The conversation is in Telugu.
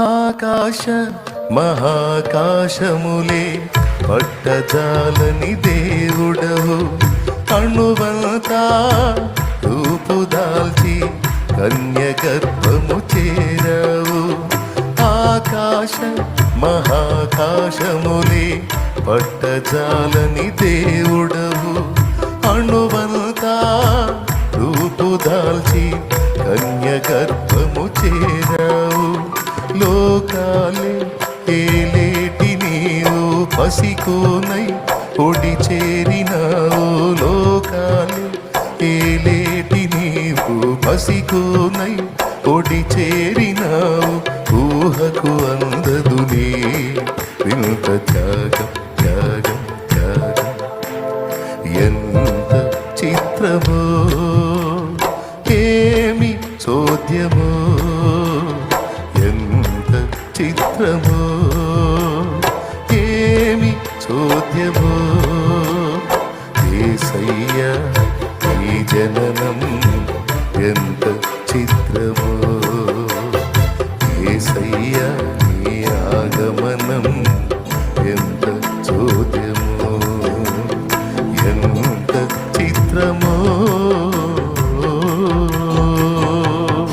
ఆకాశ మహాకాశములే పట్టజాలని దేవుడవు, అణువంతా రూపుదాల్చి కన్య గర్భము చేరావు. ఆకాశ మహాకాశములే పట్టజాలని దేవుడవు, అణువంతా రూపుదాల్చి కన్య గర్భము చేరావు. లోకాలే ఏలేటి నీవు పసికోనై ఒడి చేరినావు. లోకాలే ఏలేటి నీవు పసికోనై ఒడి చేరినావు. ఊహకు అందదునే వింత త్యాగం త్యాగం త్యాగం. ఎంత చిత్రమో ఏమి చోద్యమో, ఎంత చిత్రమో